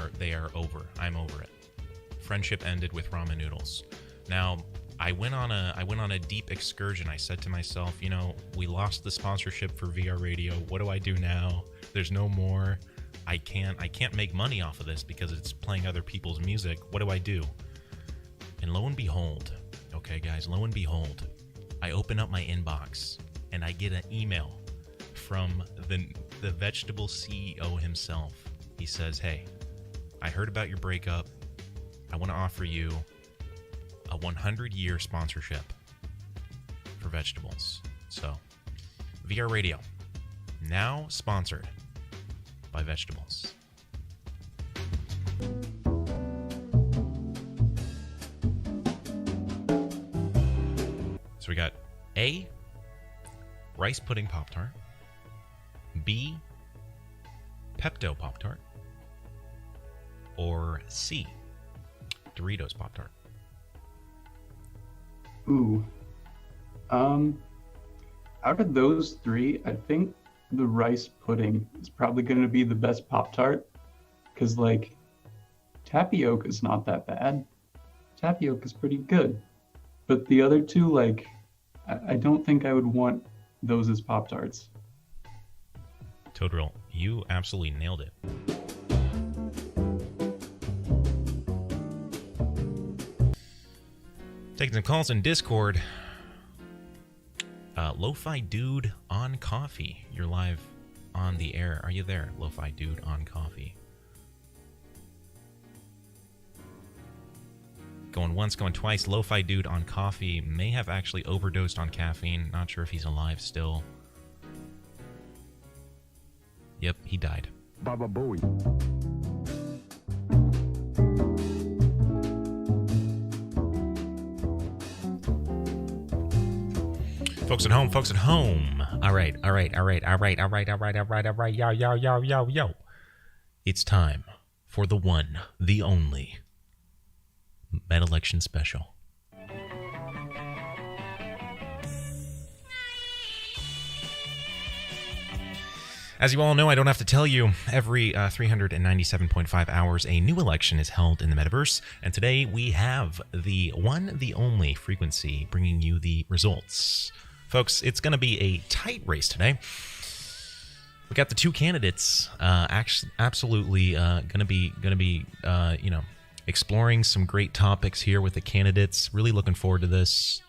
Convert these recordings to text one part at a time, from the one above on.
are over. I'm over it. Friendship ended with ramen noodles. Now, I went on a deep excursion. I said to myself, we lost the sponsorship for VRadio. What do I do now? There's no more. I can't make money off of this because it's playing other people's music. What do I do? And lo and behold, okay, guys, lo and behold, I open up my inbox and I get an email from the vegetable CEO himself. He says, "Hey, I heard about your breakup. I want to offer you a 100-year sponsorship for vegetables." So, VRadio, now sponsored by vegetables. So we got A, rice pudding Pop-Tart, B, Pepto Pop-Tart, or C, Doritos Pop-Tart. Ooh. Out of those three, I think the rice pudding is probably going to be the best Pop-Tart. Because, tapioca is not that bad. Tapioca is pretty good. But the other two, I don't think I would want those as Pop-Tarts. Todrill, you absolutely nailed it. Taking some calls in Discord. Lo-Fi Dude on Coffee. You're live on the air. Are you there, Lo-Fi Dude on Coffee? Going once, going twice. Lo-Fi Dude on Coffee may have actually overdosed on caffeine. Not sure if he's alive still. Yep, he died. Baba Booey. Folks at home. All right. Yo. It's time for the one, the only Metalection special. As you all know, I don't have to tell you, every 397.5 hours, a new election is held in the metaverse, and today we have the one, the only frequency bringing you the results. Folks, it's going to be a tight race today. We got the two candidates absolutely going to be exploring some great topics here with the candidates. Really looking forward to this.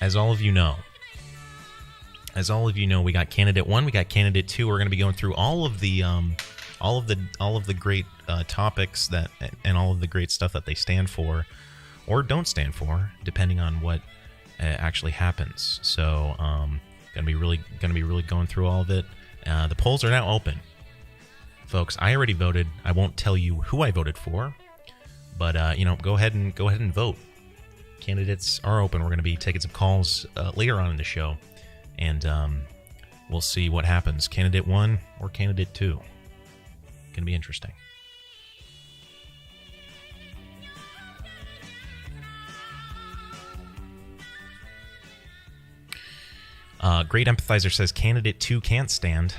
As all of you know, we got candidate 1, we got candidate 2. We're going to be going through all of the great topics that and all of the great stuff that they stand for or don't stand for, depending on what actually happens. So, gonna be really going through all of it. The polls are now open, folks. I already voted. I won't tell you who I voted for, but go ahead and vote. Candidates are open. We're going to be taking some calls later on in the show, and we'll see what happens. Candidate 1 or candidate 2. Gonna be interesting. Great Empathizer says candidate 2 can't stand.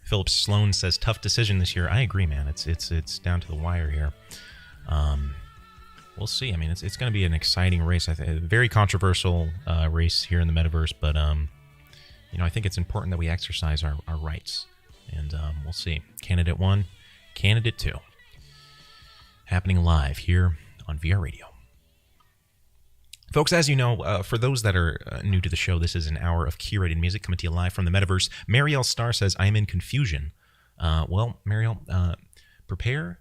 Philip Sloan says tough decision this year. I agree, man. It's down to the wire here. We'll see. I mean, it's going to be an exciting race. A very controversial race here in the metaverse, but I think it's important that we exercise our rights, and we'll see. Candidate 1, candidate 2, happening live here on VRadio. Folks, as you know, for those that are new to the show, this is an hour of curated music coming to you live from the metaverse. Marielle Starr says, I'm in confusion. Well, Marielle, prepare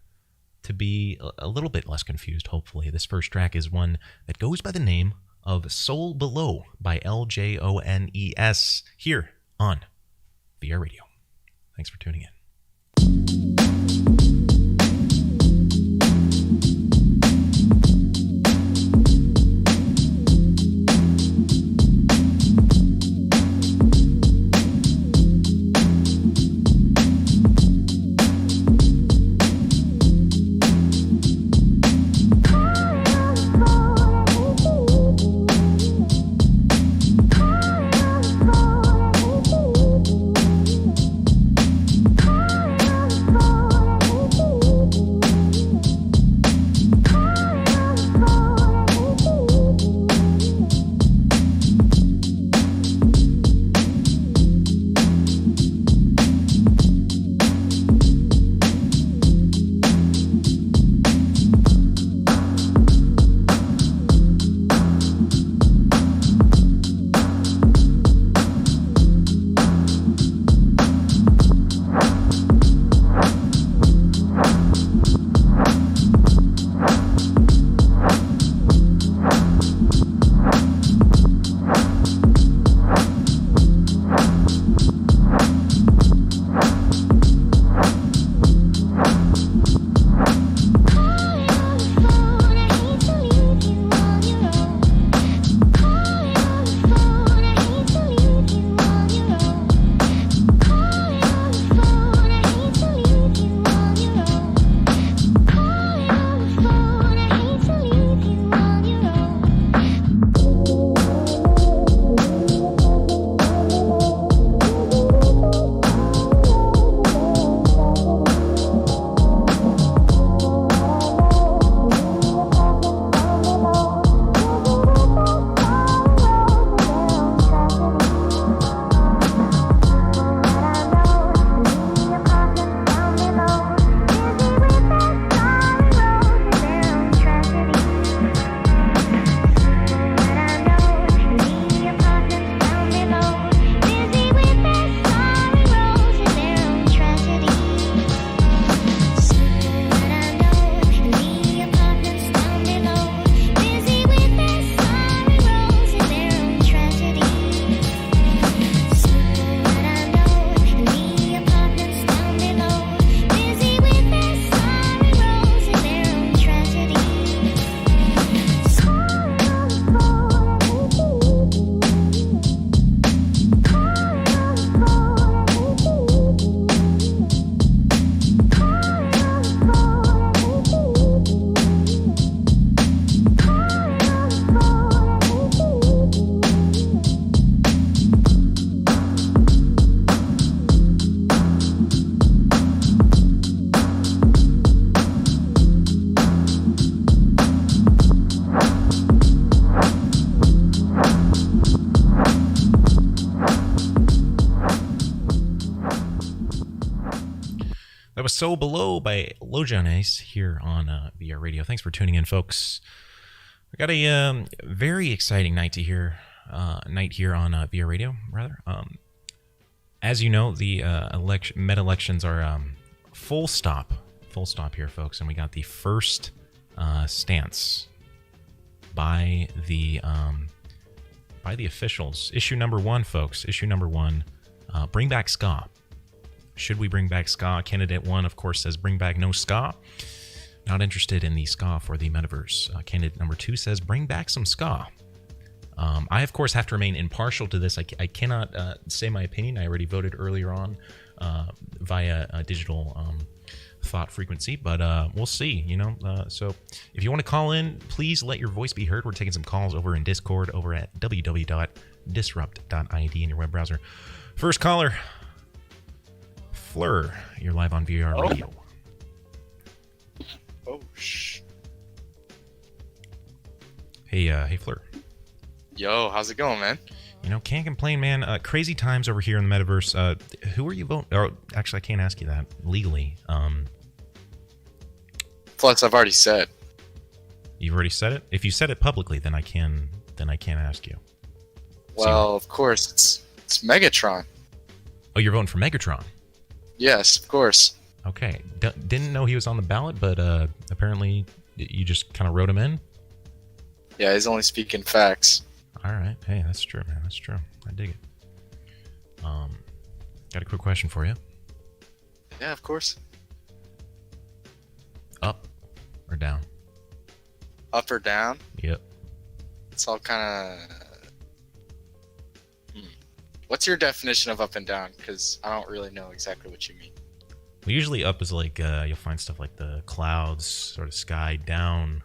to be a little bit less confused, hopefully. This first track is one that goes by the name of Soul Below by LJONES here on VRadio. Thanks for tuning in. So Below by Lojanes here on VRadio. Thanks for tuning in, folks. We got a very exciting night here on VRadio, rather. As you know, the Metalelections are full stop here, folks, and we got the first stance by the officials. Issue number 1, folks. Issue number 1. Bring back ska. Should we bring back ska? Candidate 1, of course, says bring back no ska. Not interested in the ska for the metaverse. Candidate number 2 says bring back some ska. I, of course, have to remain impartial to this. I cannot say my opinion. I already voted earlier on via digital thought frequency, but we'll see, so if you want to call in, please let your voice be heard. We're taking some calls over in Discord over at www.disrupt.id in your web browser. First caller, Fleur, you're live on VRadio. Hey Fleur. Yo, how's it going, man? Can't complain, man. Crazy times over here in the metaverse. Who are you voting? Oh, actually, I can't ask you that legally. Plus, I've already said. You've already said it? If you said it publicly, then I can't ask you. Well, of course, it's Megatron. Oh, you're voting for Megatron? Yes, of course. Okay. Didn't know he was on the ballot, but apparently you just kind of wrote him in? Yeah, he's only speaking facts. All right. Hey, that's true, man. That's true. I dig it. Got a quick question for you. Yeah, of course. Up or down? Up or down? Yep. It's all kind of... What's your definition of up and down? Because I don't really know exactly what you mean. Well, usually up is like, you'll find stuff like the clouds, sort of sky. Down.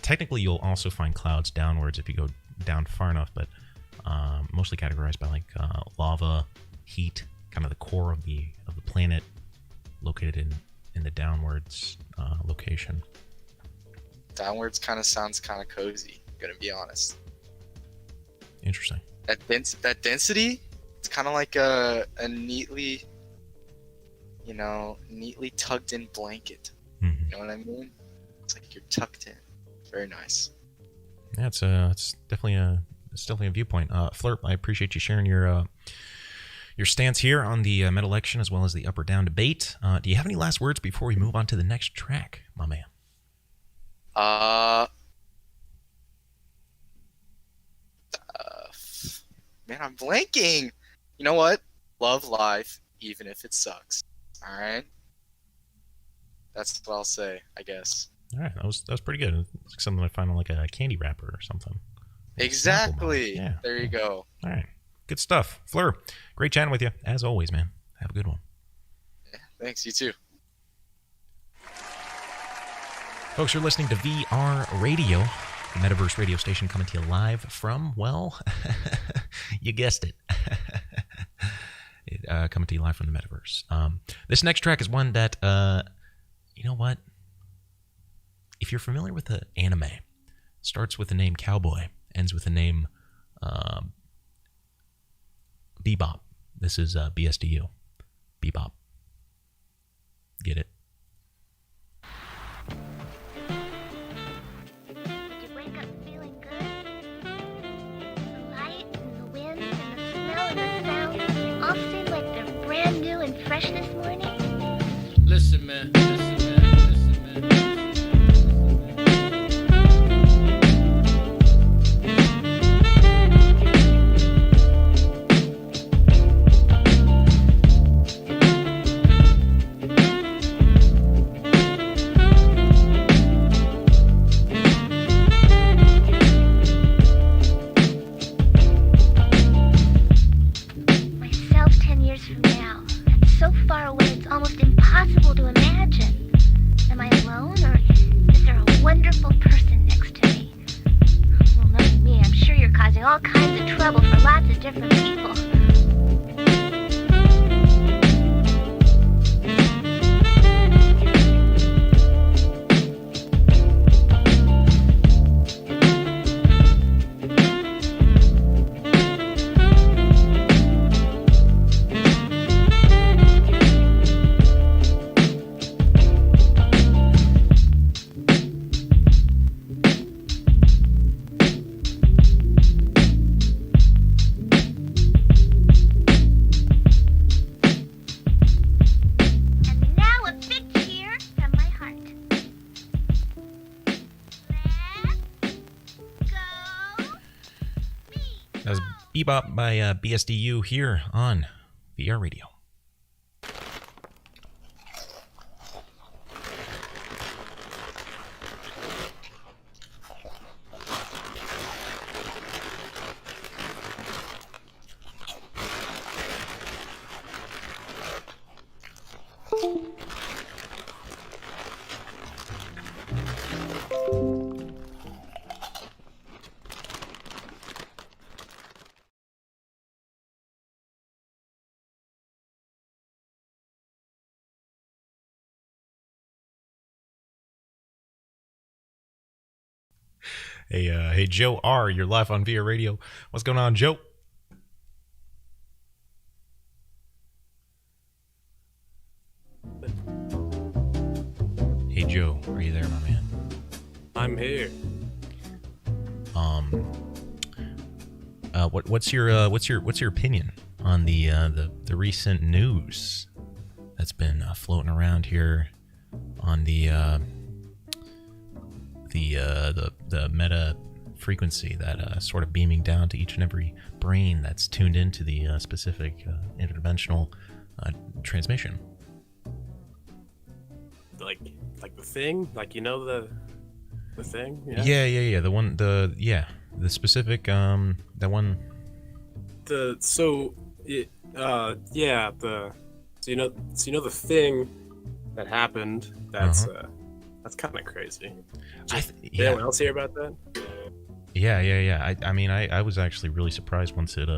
Technically, you'll also find clouds downwards if you go down far enough, but mostly categorized by like lava, heat, kind of the core of the planet, located in the downwards location. Downwards kind of sounds kind of cozy, gonna be honest. Interesting. That density, it's kind of like a neatly, neatly tucked in blanket. Mm-hmm. You know what I mean? It's like you're tucked in. Very nice. Yeah, it's definitely a viewpoint. Flirt, I appreciate you sharing your stance here on the Metalection as well as the up or down debate. Do you have any last words before we move on to the next track, my man? Man, I'm blanking. You know what? Love life, even if it sucks. All right. That's what I'll say, I guess. All right, that was pretty good. It's like something I find on like a candy wrapper or something. Exactly. Yeah. There you go. All right. Good stuff. Fleur, great chatting with you. As always, man. Have a good one. Yeah, thanks. You too. Folks, you're listening to VRadio, the Metaverse radio station coming to you live from, well, you guessed it. Coming to you live from the Metaverse. This next track is one that, you know what? If you're familiar with the anime, starts with the name Cowboy, ends with the name Bebop. This is BSDU. Bebop. Get it? Did you wake up feeling good? The light and the wind and the smell and the sound all seem like they're brand new and fresh this morning? Listen, man. That was Bebop by BSDU here on VRadio. Hey, Joe R., you're live on VRadio. What's going on, Joe? Hey, Joe, are you there, my man? I'm here. What's your opinion on the recent news that's been floating around here on the meta frequency that sort of beaming down to each and every brain that's tuned into the specific interdimensional transmission? Like the thing? Like, you know, the thing? Yeah. The specific that one. So you know the thing that happened. That's kind of crazy. Did anyone else hear about that? Yeah. I mean, I was actually really surprised once it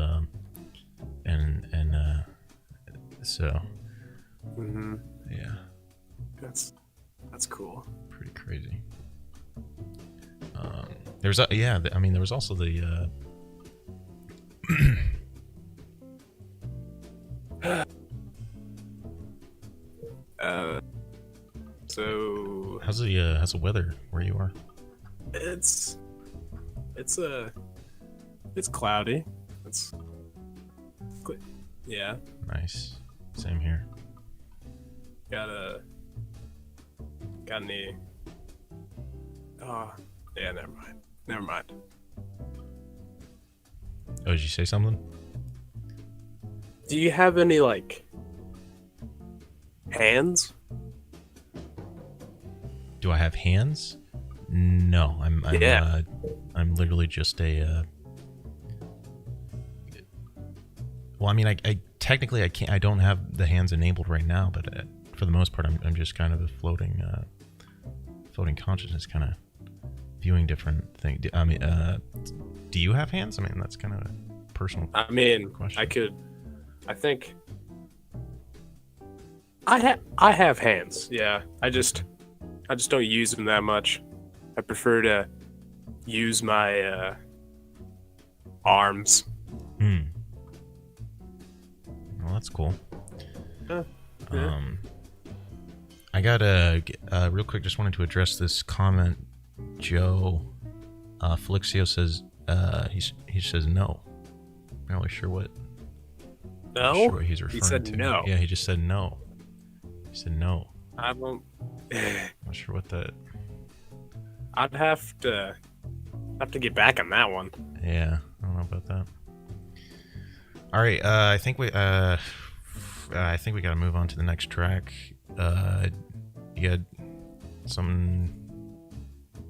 so. Yeah. That's cool. Pretty crazy. There was also the So how's the weather where you are? It's cloudy. Yeah. Nice. Same here. Got any? Oh, yeah. Never mind. Oh, did you say something? Do you have any hands? Do I have hands? No, I'm literally just a. Well, I mean, I technically I can't. I don't have the hands enabled right now, but for the most part, I'm just kind of a floating consciousness, kind of viewing different things. I mean, do you have hands? I mean, that's kind of a personal. I mean, question. I think I have hands. Yeah, I just don't use them that much. I prefer to use my arms. Well, that's cool. Yeah. I got real quick. Just wanted to address this comment. Joe Felixio says he says no. I'm not really sure what. No. Sure what he's referring he said to. no. Yeah, he just said no. He said no. I won't. Not sure what that. I'd have to get back on that one. Yeah, I don't know about that. All right, I think we got to move on to the next track. You got something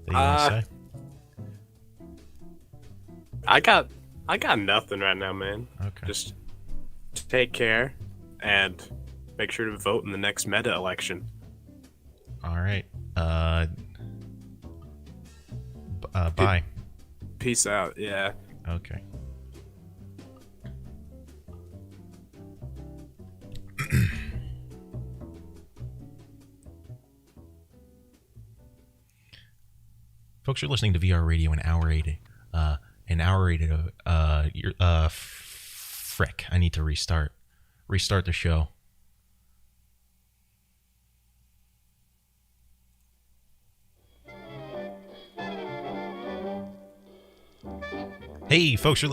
that you want to say? I got nothing right now, man. Okay. Just take care and make sure to vote in the next meta election. All right. Bye. Peace out. Yeah. Okay. Folks, you're listening to VRadio, an hour rated frick. I need to restart the show. Hey, folks,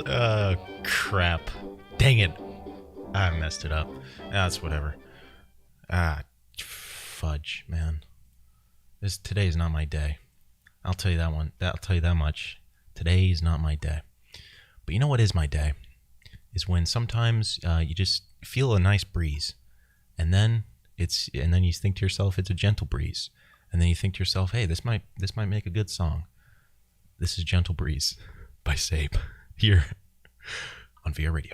crap. Dang it. I messed it up. That's whatever. Fudge, man. Today is not my day. I'll tell you that one. I'll tell you that much. Today is not my day. But you know what is my day? Is when sometimes you just feel a nice breeze, and then you think to yourself it's a gentle breeze, and then you think to yourself, hey, this might make a good song. This is Gentle Breeze by Sabe here on VRadio.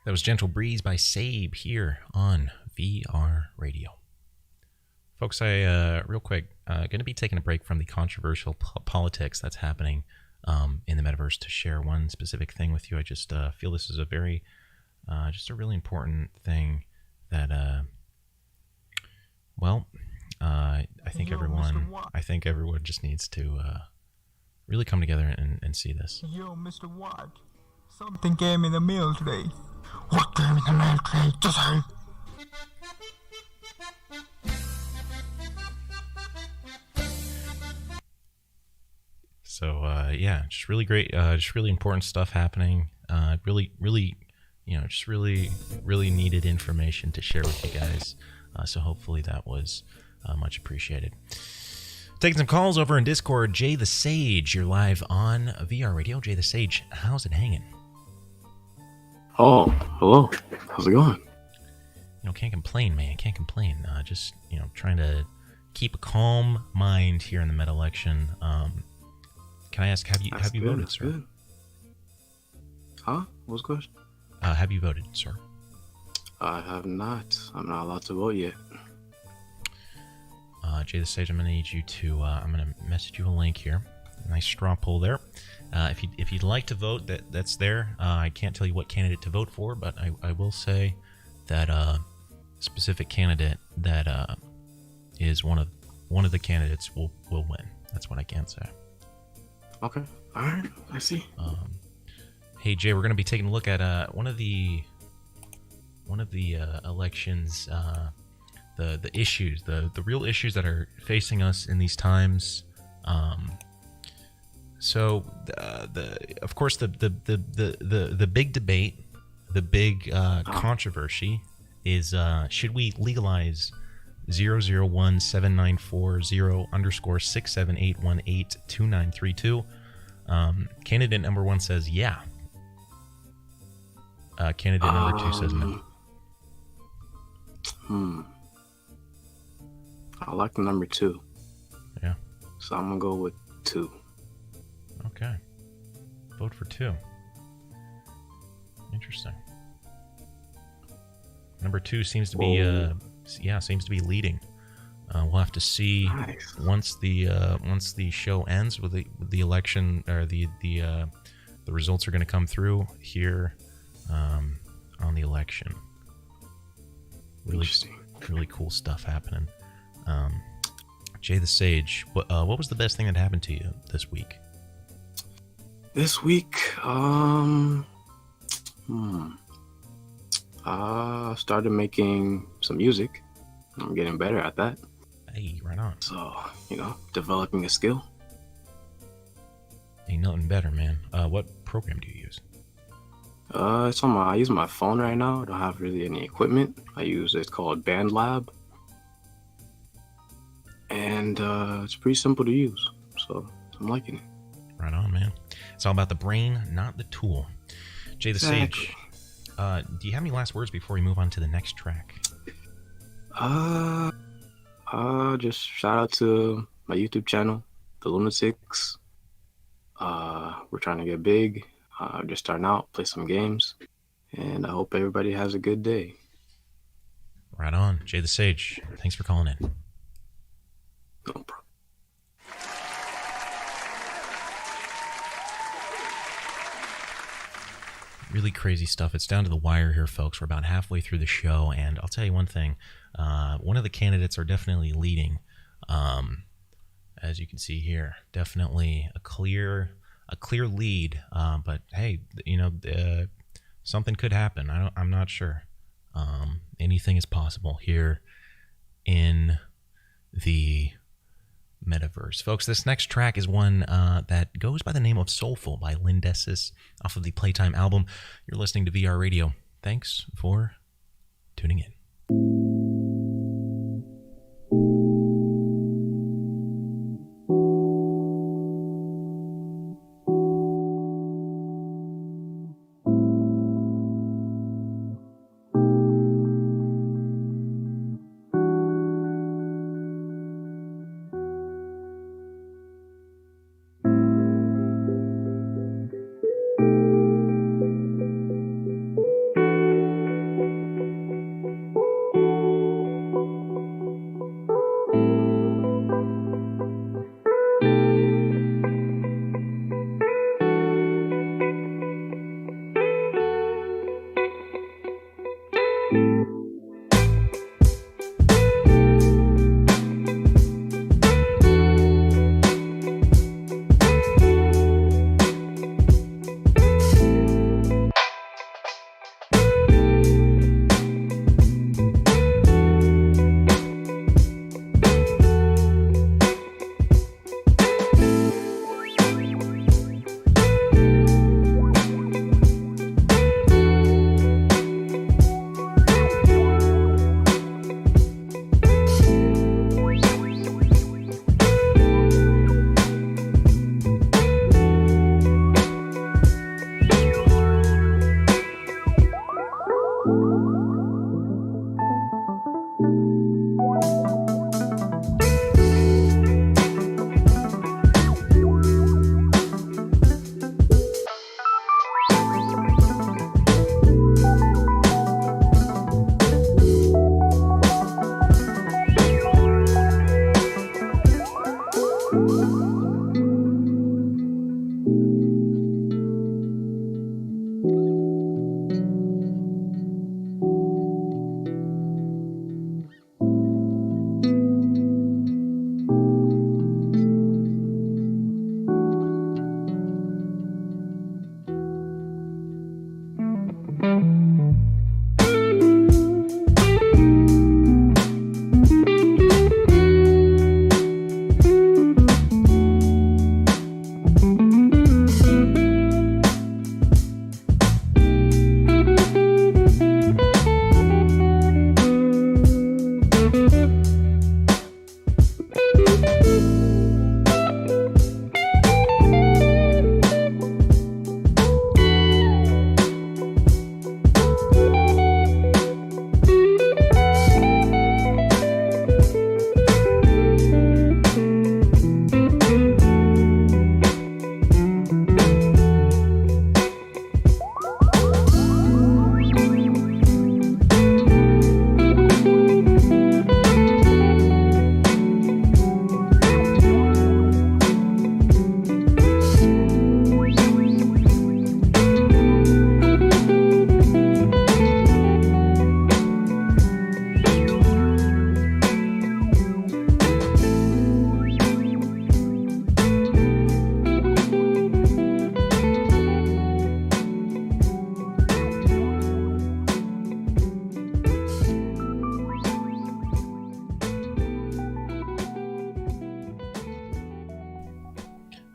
That was Gentle Breeze by Sabe here on VR Radio. Folks, real quick, going to be taking a break from the controversial politics that's happening in the metaverse to share one specific thing with you. I just feel this is a very, just a really important thing that, I think everyone just needs to really come together and see this. Yo, Mr. White. Something came in the mail today. What came in the mail today? Just say. So yeah, just really great, just really important stuff happening. Really, just really needed information to share with you guys. So hopefully that was much appreciated. Taking some calls over in Discord. Jay the Sage, you're live on VRadio. Jay the Sage, how's it hanging? Oh, hello. How's it going? Can't complain, man. Can't complain. Just trying to keep a calm mind here in the Metalection. Can I ask, have you voted, sir? Good. Huh? What was the question? Have you voted, sir? I have not. I'm not allowed to vote yet. Jay the Sage, I'm going to need you to, I'm going to message you a link here. Nice straw poll there. If you'd like to vote, that's there. I can't tell you what candidate to vote for, but I will say that specific candidate that is one of the candidates will win. That's what I can say. Okay. All right. I see. Hey Jay, we're going to be taking a look at one of the elections, the issues, the real issues that are facing us in these times. So of course the big debate, the big controversy is should we legalize 0017940_678182932? Candidate number 1 says yeah. Candidate number 2 says no. I like the number 2. Yeah. So I'm gonna go with 2. Okay. Vote for 2. Interesting. Number 2 seems to be seems to be leading. We'll have to see once the show ends with the election, or the results are going to come through here on the election. Really cool stuff happening. Jay the Sage, what was the best thing that happened to you this week? This week, I started making some music. I'm getting better at that. Hey, right on. So, developing a skill. Ain't nothing better, man. What program do you use? I use my phone right now. I don't have really any equipment. It's called BandLab. And it's pretty simple to use. So I'm liking it. Right on, man. It's all about the brain, not the tool. Jay the Sage, do you have any last words before we move on to the next track? Just shout out to my YouTube channel, The Lunatics. We're trying to get big. Just starting out, play some games, and I hope everybody has a good day. Right on. Jay the Sage, thanks for calling in. No problem. Really crazy stuff. It's down to the wire here, folks. We're about halfway through the show, and I'll tell you one thing. One of the candidates are definitely leading. As you can see here, definitely a clear lead. But hey, something could happen. I'm not sure. Anything is possible here in the metaverse. Folks, this next track is one that goes by the name of Soulful by Lindesis off of the Playtime album. You're listening to VRadio. Thanks for tuning in.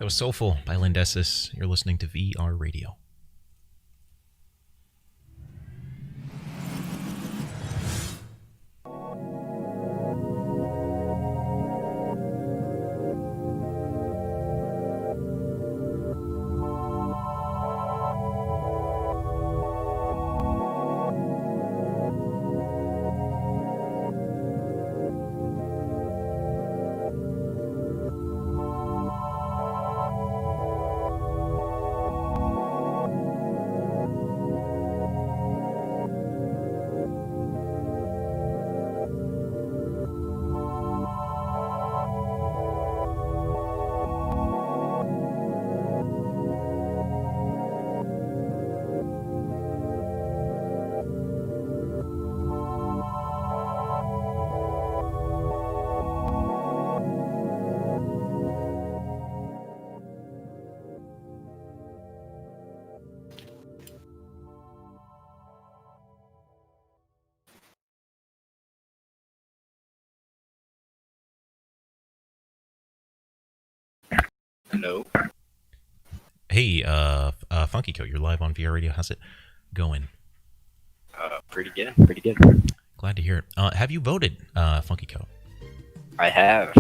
was Soulful by Lindesis. You're listening to VR Radio. Hello. Hey, Funky Coat, you're live on VR Radio. How's it going? Pretty good. Glad to hear it. Have you voted, Funky Coat? I have.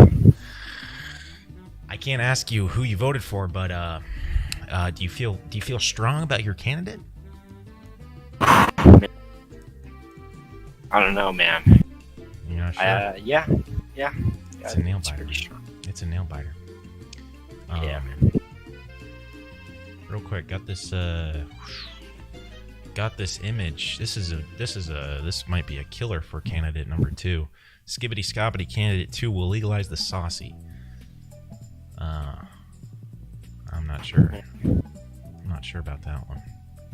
I can't ask you who you voted for, but do you feel strong about your candidate? I don't know, man. You're not sure? Yeah. It's a nail biter. Pretty strong. It's a nail biter. Yeah, man. Real quick, got this image. This might be a killer for candidate number 2. Skibbity Scobbity candidate 2 will legalize the saucy. I'm not sure. I'm not sure about that one.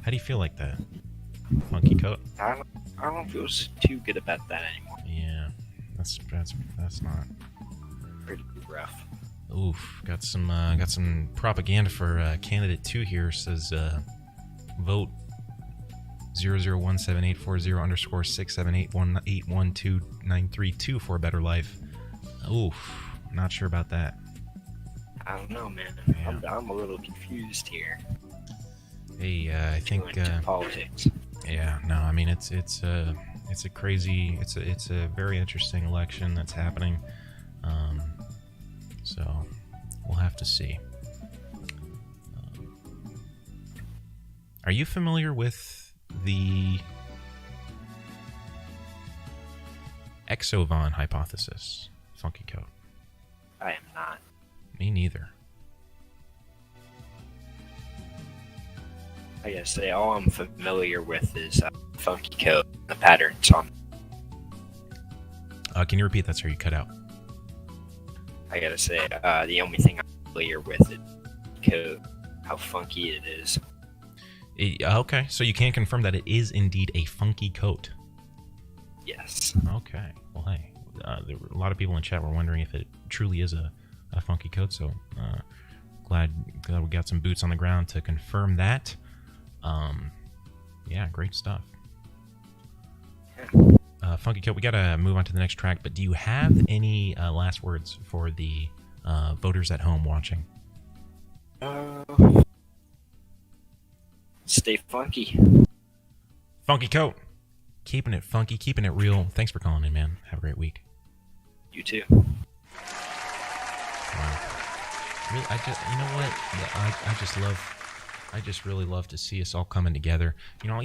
How do you feel like that, Funky Coat? I don't feel too good about that anymore. Yeah, that's not Pretty rough. Oof, got some propaganda for candidate 2 here. Says vote 0017840_678181292 for a better life. Oof, not sure about that. I don't know, man. Yeah. I'm a little confused here. Hey, I think Going to politics. yeah, no, I mean it's a crazy, it's a very interesting election that's happening. So we'll have to see. Are you familiar with the Exovon hypothesis, Funky Coat? I am not. Me neither. I gotta say, all I'm familiar with is Funky Coat, the patterns on. Can you repeat that, sir? You cut out. I gotta say, the only thing I'm familiar with is Coat, how funky it is. Okay, so you can confirm that it is indeed a funky coat. Yes. Okay. Well, hey, there were a lot of people in chat were wondering if it truly is a funky coat. So glad we got some boots on the ground to confirm that. Yeah, great stuff. Funky Coat, we gotta move on to the next track. But do you have any last words for the voters at home watching? Stay funky. Funky Coat, keeping it funky, keeping it real. Thanks for calling in, man. Have a great week. You too. Wow. Really, you know what? I just really love to see us all coming together. You know,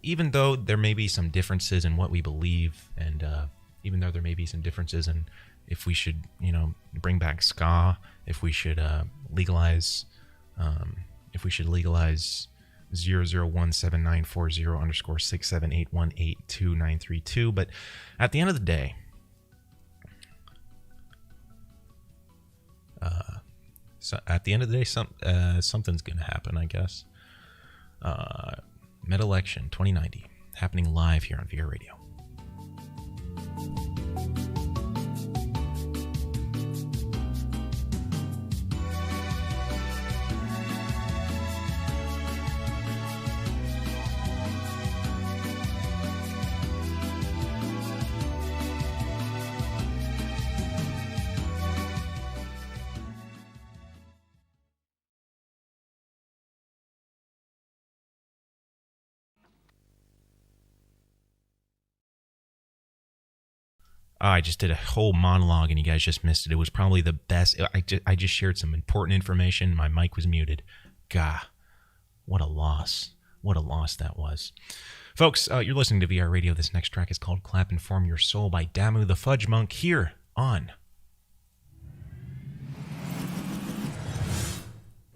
even though there may be some differences in what we believe, and even though there may be some differences in if we should, bring back ska, if we should legalize 0017940_678182932. But at the end of the day, something's gonna happen, I guess. Metalection 2090 happening live here on VRadio. I just did a whole monologue and you guys just missed it. It was probably the best. I just shared some important information. My mic was muted. Gah, what a loss. What a loss that was. Folks, you're listening to VR Radio. This next track is called Clap and Form Your Soul by Damu the Fudge Monk here on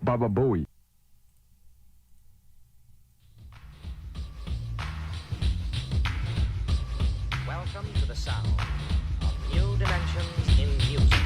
Baba Booey. Welcome to the sound of new dimensions in music.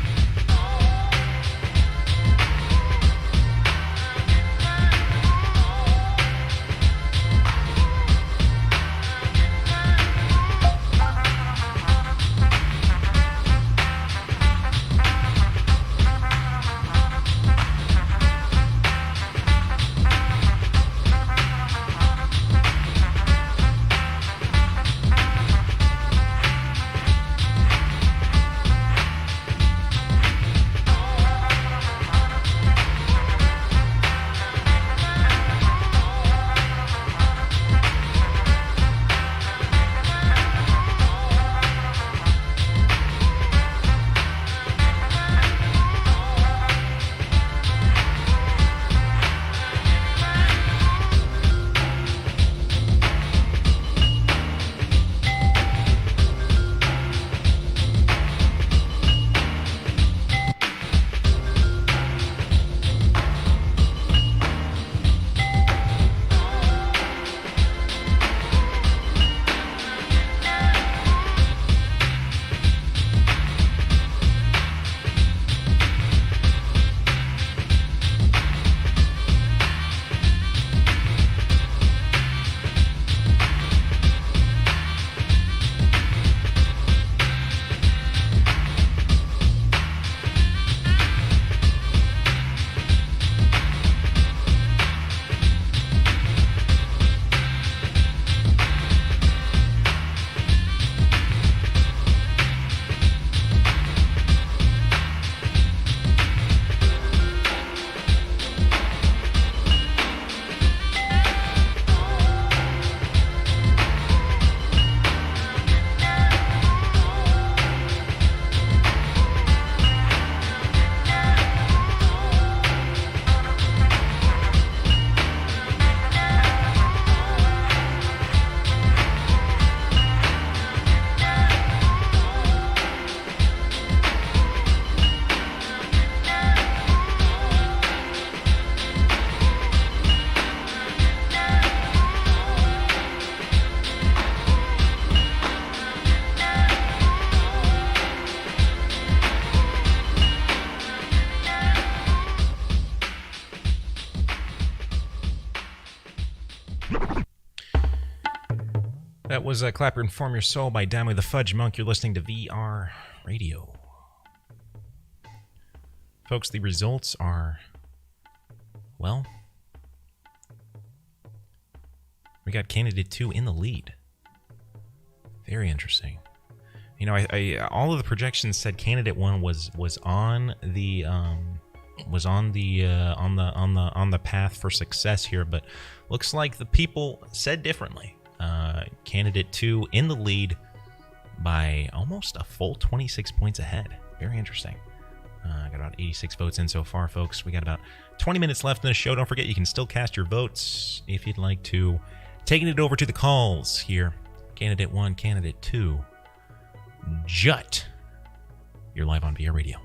That was Clapper and Form Your Soul by Damu the Fudge Monk. You're listening to VR Radio. Folks, the results are, well, we got candidate 2 in the lead. Very interesting. You know, I all of the projections said candidate 1 was on the path for success here, but looks like the people said differently. Candidate 2 in the lead by almost a full 26 points ahead. Very interesting. Got about 86 votes in so far, folks. We got about 20 minutes left in the show. Don't forget, you can still cast your votes if you'd like to. Taking it over to the calls here. Candidate 1, Candidate 2. Jut. You're live on VR Radio.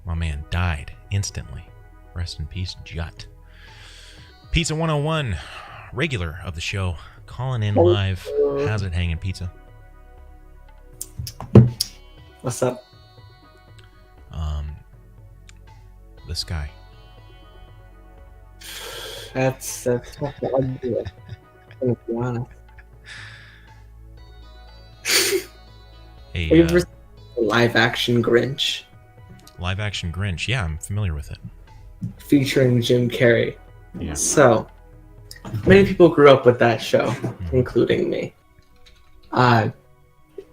My man died instantly. Rest in peace, Jut. Pizza 101, regular of the show, calling in live. How's it hanging, Pizza? What's up? This guy. That's tough to undo. To be honest. Hey, have you ever seen live action Grinch? Live action Grinch, yeah, I'm familiar with it. Featuring Jim Carrey. Yeah. So, many people grew up with that show, including me.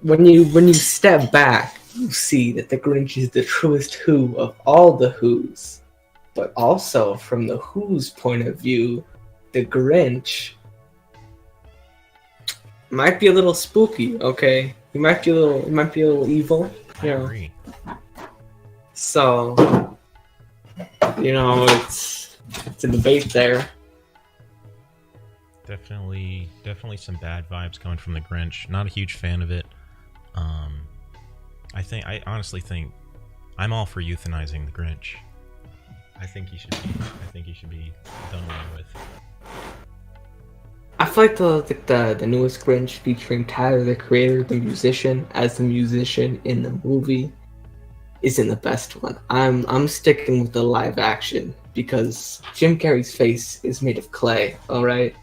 When you step back, you see that the Grinch is the truest Who of all the Whos. But also, from the Who's point of view, the Grinch might be a little spooky. Okay, he might be a little evil. You know. agree. So, it's a debate there. Definitely some bad vibes coming from the Grinch. Not a huge fan of it. I honestly think I'm all for euthanizing the Grinch. I think he should be done away with. I feel like the newest Grinch featuring Tyler, the creator, the musician, as the musician in the movie, isn't the best one. I'm sticking with the live action because Jim Carrey's face is made of clay. All right.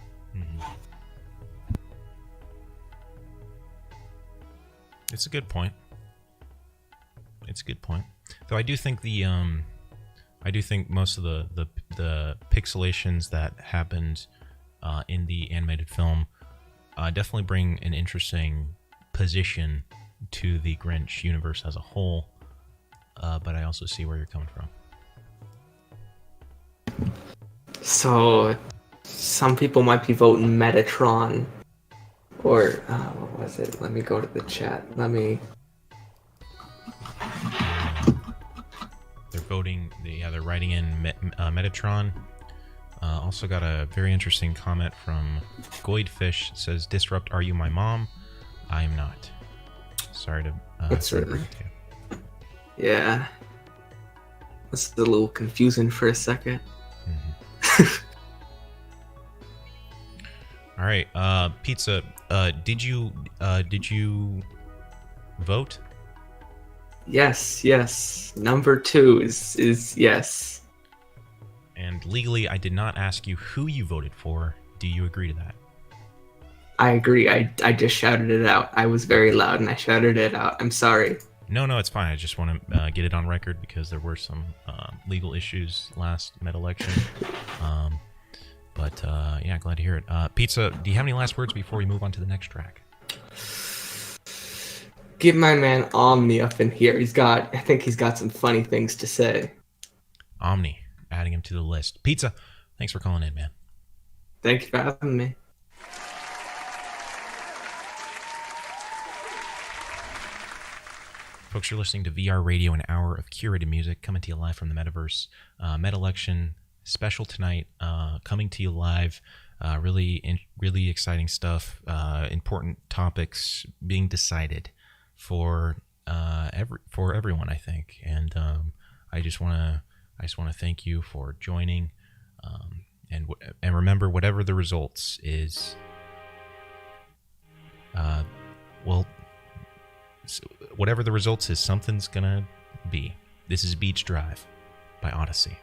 It's a good point. Though I do think most of the pixelations that happened in the animated film definitely bring an interesting position to the Grinch universe as a whole. But I also see where you're coming from. So, some people might be voting Metatron, or what was it? Let me go to the chat. They're voting. They're writing in Metatron. Also got a very interesting comment from Goidfish. It says, "Disrupt, are you my mom? I am not." Sorry to. That's right. Yeah. This is a little confusing for a second. All right, Pizza. Did you vote? Yes. Number 2 is yes. And legally, I did not ask you who you voted for. Do you agree to that? I agree. I just shouted it out. I was very loud and I shouted it out. I'm sorry. No, it's fine. I just want to get it on record because there were some legal issues last Metalection. But yeah, glad to hear it. Pizza, do you have any last words before we move on to the next track? Get my man Omni up in here. I think he's got some funny things to say. Omni, adding him to the list. Pizza, thanks for calling in, man. Thank you for having me. Folks, you're listening to VR Radio, an hour of curated music coming to you live from the metaverse. Metalection special tonight, coming to you live. Really exciting stuff. Important topics being decided for everyone, I think. And I just want to thank you for joining. And remember, whatever the results is, whatever the results is, something's gonna be. This is Beach Drive by Odyssey.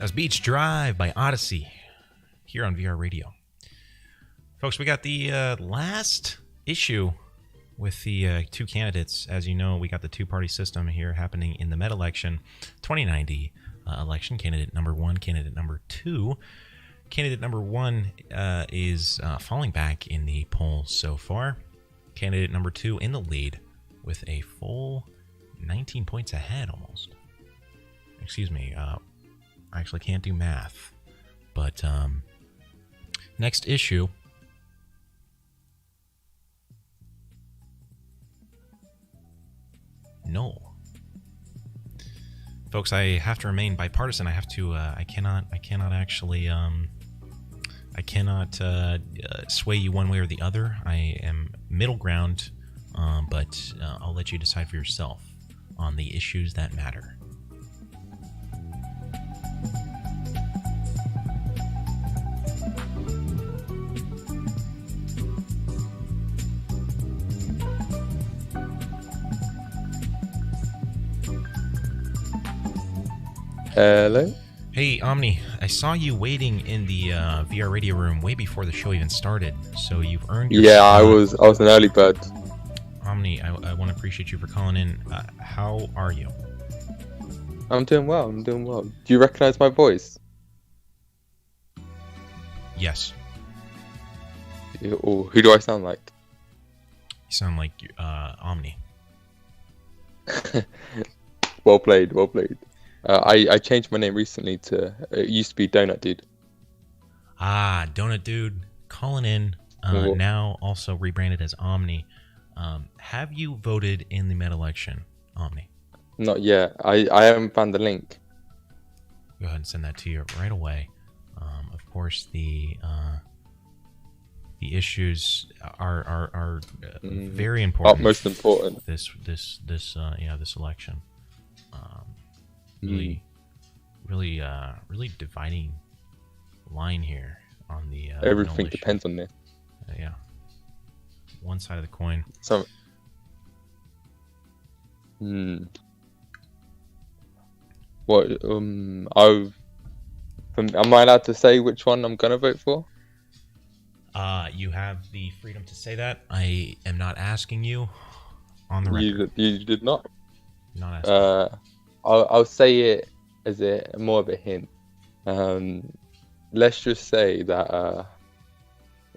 That's Beach Drive by Odyssey here on VR Radio. Folks, we got the last issue with the two candidates. As you know, we got the two-party system here happening in the Metalection 2090 election. Candidate number 1, candidate number 2. Candidate number 1 is falling back in the polls so far. Candidate number 2 in the lead with a full 19 points ahead almost. Excuse me, I actually can't do math. But next issue. No. Folks, I have to remain bipartisan. I have to, I cannot actually, I cannot sway you one way or the other. I am middle ground, but I'll let you decide for yourself on the issues that matter. Hello? Hey, Omni, I saw you waiting in the VR radio room way before the show even started, so you've earned your I was an early bird. Omni, I want to appreciate you for calling in. How are you? I'm doing well, Do you recognize my voice? Yes. Or who do I sound like? You sound like Omni. Well played. I changed my name recently to, it used to be Donut Dude. Ah, Donut Dude, calling in, now also rebranded as Omni. Have you voted in the Metalection, Omni? Not yet. I haven't found the link. Go ahead and send that to you right away. Of course, the issues are very important. Utmost important. This election. Really dividing line here on the everything depends on this. Yeah, one side of the coin. So what am I allowed to say which one I'm gonna vote for? You have the freedom to say that. I am not asking you on the record. You did not? Not asking. I'll say it as more of a hint. Let's just say that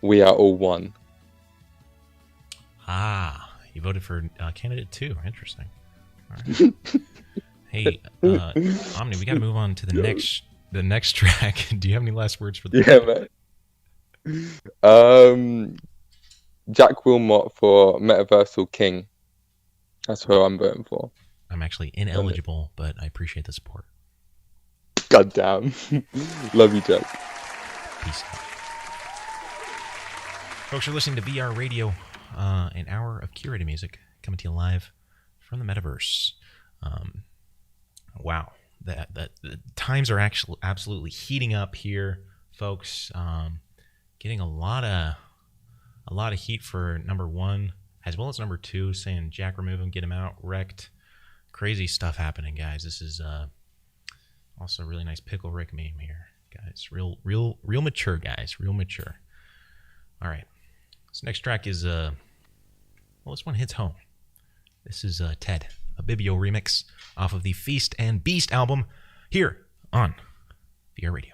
we are all one. Ah, you voted for candidate 2. Interesting. All right. Hey, Omni, we got to move on to the next track. Do you have any last words for the? Yeah, man. Jack Wilmot for Metaversal King. That's who I'm voting for. I'm actually ineligible, but I appreciate the support. God damn. Love you, Jack. Peace out. Folks, you're listening to VR Radio, an hour of curated music coming to you live from the metaverse. Wow. The times are actually absolutely heating up here, folks. Getting a lot of heat for number 1, as well as number 2, saying Jack, remove him, get him out, wrecked. Crazy stuff happening, guys. This is also a really nice Pickle Rick meme here, guys. Real mature, guys. Real mature. All right. This next track is this one hits home. This is Ted, a Bibio remix off of the Feast and Beast album here on VR Radio.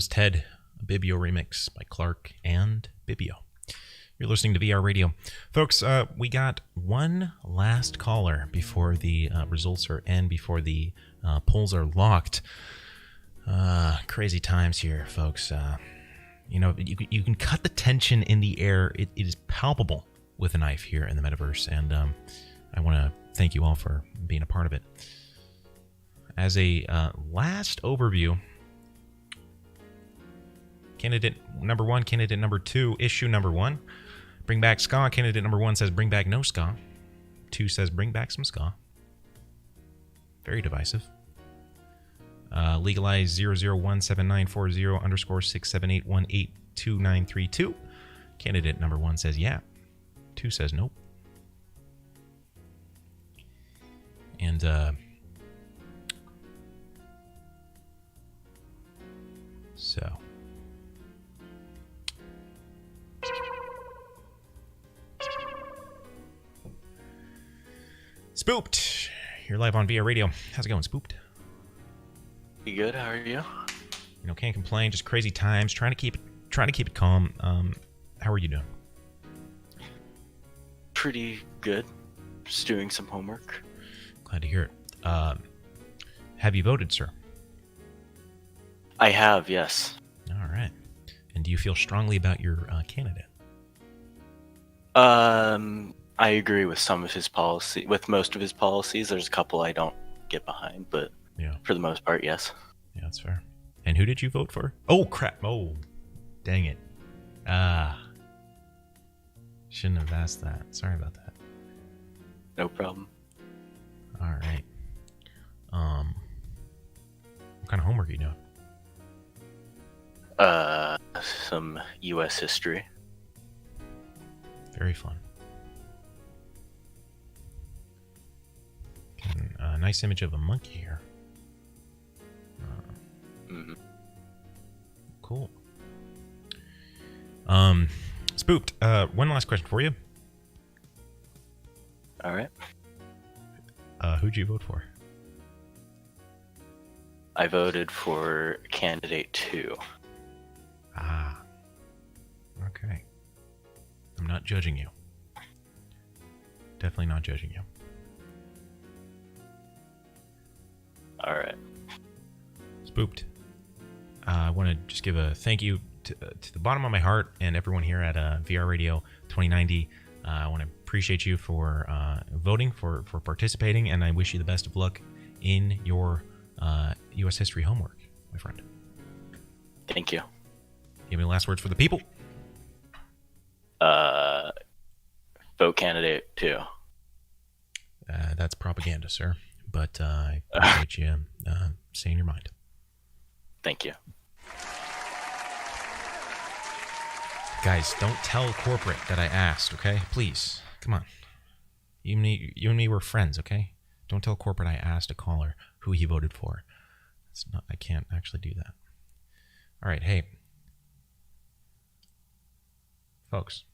was Ted, a Bibio remix by Clark and Bibio. You're listening to VR Radio. Folks, we got one last caller before the results are in, before the polls are locked. Crazy times here, folks. You can cut the tension in the air. It is palpable with a knife here in the metaverse, and I want to thank you all for being a part of it. As a last overview, candidate number 1, candidate number 2, issue number 1, bring back ska. Candidate number 1 says bring back no ska. 2 says bring back some ska. Very divisive. Legalize 0017940_678182932. Candidate number 1 says yeah. 2 says nope. And so Spooped. You're live on VR Radio. How's it going, Spooped? You good? How are you? Can't complain. Just crazy times. Trying to keep it calm. How are you doing? Pretty good. Just doing some homework. Glad to hear it. Have you voted, sir? I have, yes. All right. And do you feel strongly about your candidate? I agree with some of his policy. With most of his policies, there's a couple I don't get behind, but yeah, for the most part, yes. Yeah, that's fair. And who did you vote for? Oh crap! Oh, dang it! Shouldn't have asked that. Sorry about that. No problem. All right. What kind of homework are you doing? Some U.S. history. Very fun. A nice image of a monkey here. Cool. Spooked. One last question for you. All right. Who'd you vote for? I voted for candidate 2. Okay. I'm not judging you. Definitely not judging you. All right. Spooked. I want to just give a thank you to the bottom of my heart and everyone here at VR Radio 2090. I want to appreciate you for voting, for participating, and I wish you the best of luck in your U.S. history homework, my friend. Thank you. Give me the last words for the people. Vote candidate 2. That's propaganda, sir. But I appreciate you saying your mind. Thank you. Guys, don't tell corporate that I asked, okay? Please. Come on. You and me were friends, okay? Don't tell corporate I asked a caller who he voted for. I can't actually do that. All right, hey. Folks.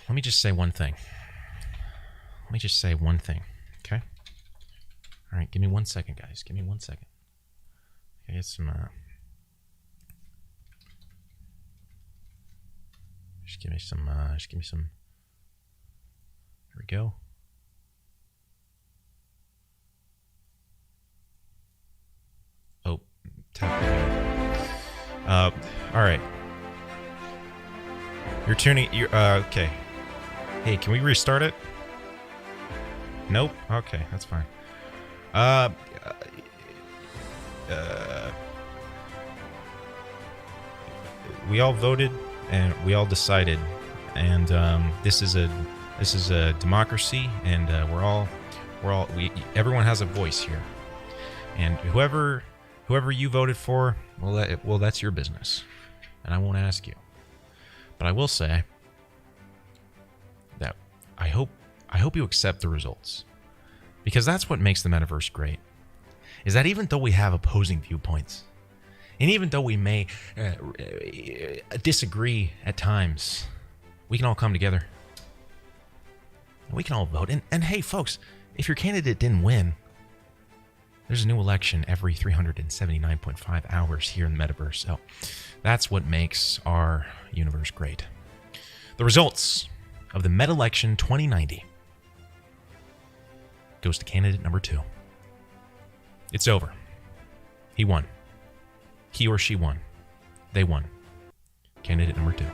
Let me just say one thing. Okay? All right, give me 1 second, guys. Give me 1 second. I get some, just give me some, there we go. Oh, all right. Okay. Hey, can we restart it? Nope. Okay, that's fine. We all voted and we all decided, and this is a democracy, and everyone has a voice here, and whoever you voted for, well, that's your business, and I won't ask you, but I will say that I hope you accept the results, because that's what makes the metaverse great, is that even though we have opposing viewpoints, and even though we may disagree at times, we can all come together. We can all vote. And hey, folks, if your candidate didn't win, There's a new election every 379.5 hours here in the metaverse, so that's what makes our universe great. The results of the Metalection 2090 goes to candidate number 2. It's over. He won. He or she won. They won. Candidate number 2.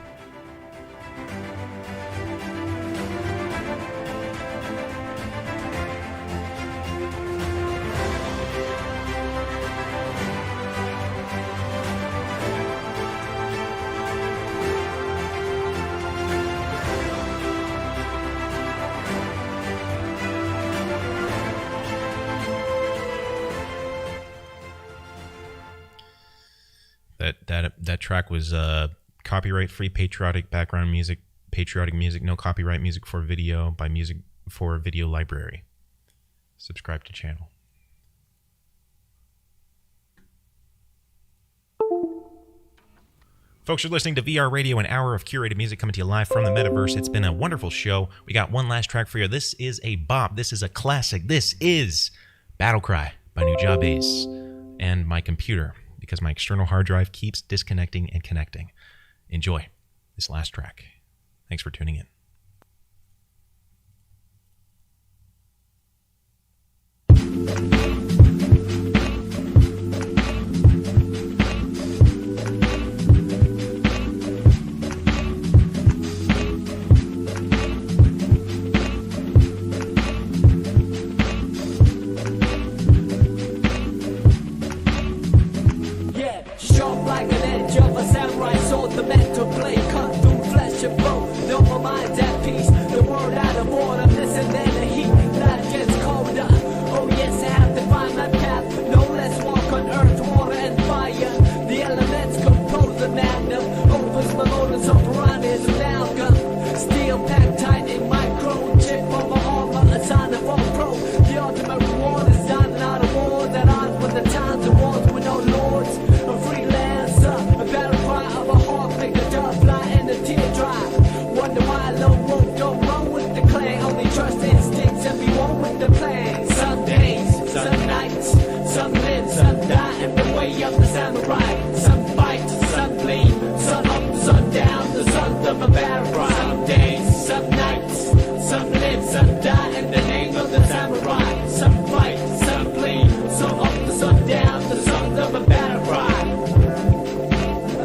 That track was copyright-free patriotic background music, patriotic music, no copyright music for video by Music for Video Library. Subscribe to channel. Folks, you're listening to VR Radio, an hour of curated music coming to you live from the metaverse. It's been a wonderful show. We got one last track for you. This is a bop. This is a classic. This is Battle Cry by Nujabes and my computer, because my external hard drive keeps disconnecting and connecting. Enjoy this last track. Thanks for tuning in. Like an edge of a samurai sword, the mental blade cut through flesh and bone. No, my mind's at peace. The world out of order, missing in the heat that gets colder. Oh yes, I have to find my path. No less walk on earth, water and fire. The elements compose the magnum. Opens my motives of piranhas amalgam. Steel packed tight in micro chip on my armor, a sign of all pro. The ultimate reward is dining out of war that odds with the times and wars with no lords. A freelancer, a battle cry of a heart, pick a dove fly and a tear dry. Wonder why low rope don't run with the clan. Only trust instincts and be one with the plan. Some days, some nights, some live, some die, and the way of the samurai. Some fight, some bleed, sun up, sun down, the sons of a battle cry. Some days, some nights, some live, some die, in the name of the samurai. Some fight, some bleed, sun up, the sun down, the sons of a battle cry.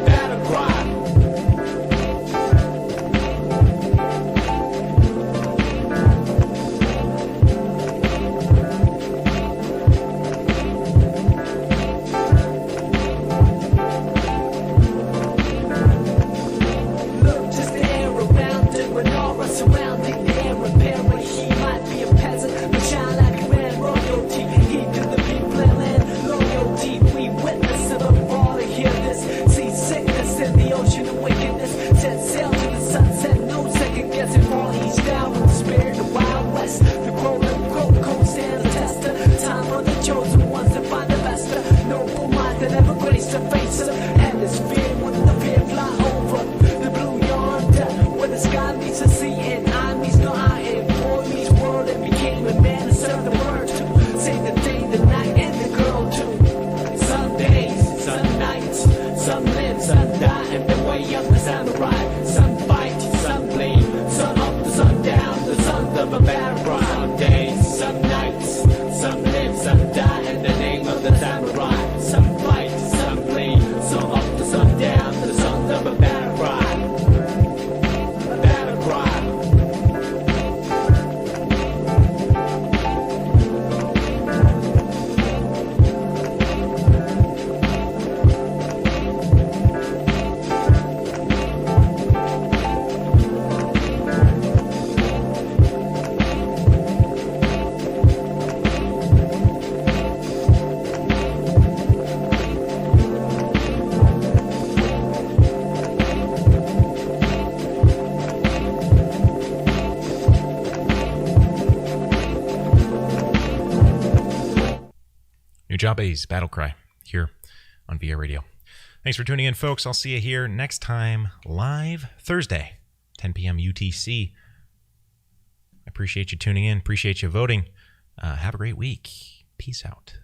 Battle cry. Look, just the air around it, with aura surrounding the air repair. He might be a peasant, but shine like a man. Royalty, he to the people and land. Loyalty, we witness to the water, hear this. See sickness in the ocean of wickedness. Set sail to the sunset, no second guessing. Fall east down with the spirit of Wild West. The quote unquote stand the tester. Time of the chosen ones to find the best. Noble minds that never grace the face of hemisphere with the fear fly over the blue yonder, where the sky meets the sea and I meets no I and boy meets world and became a man to serve the word to say the day, the night, and the girl too. Some days, some nights, some live, some die, and the way of the samurai. Some fight, some bleed, sun up, the sun down, the sons of a battle cry. Some days, some nights, some live, some die, in the name of the samurai. Some fight, some bleed, sun up, the sun down, the sons of a battle cry. A battle cry. Nujabes, Battle Cry, here on VRadio. Thanks for tuning in, folks. I'll see you here next time, live Thursday, 10 p.m. UTC. I appreciate you tuning in. Appreciate you voting. Have a great week. Peace out.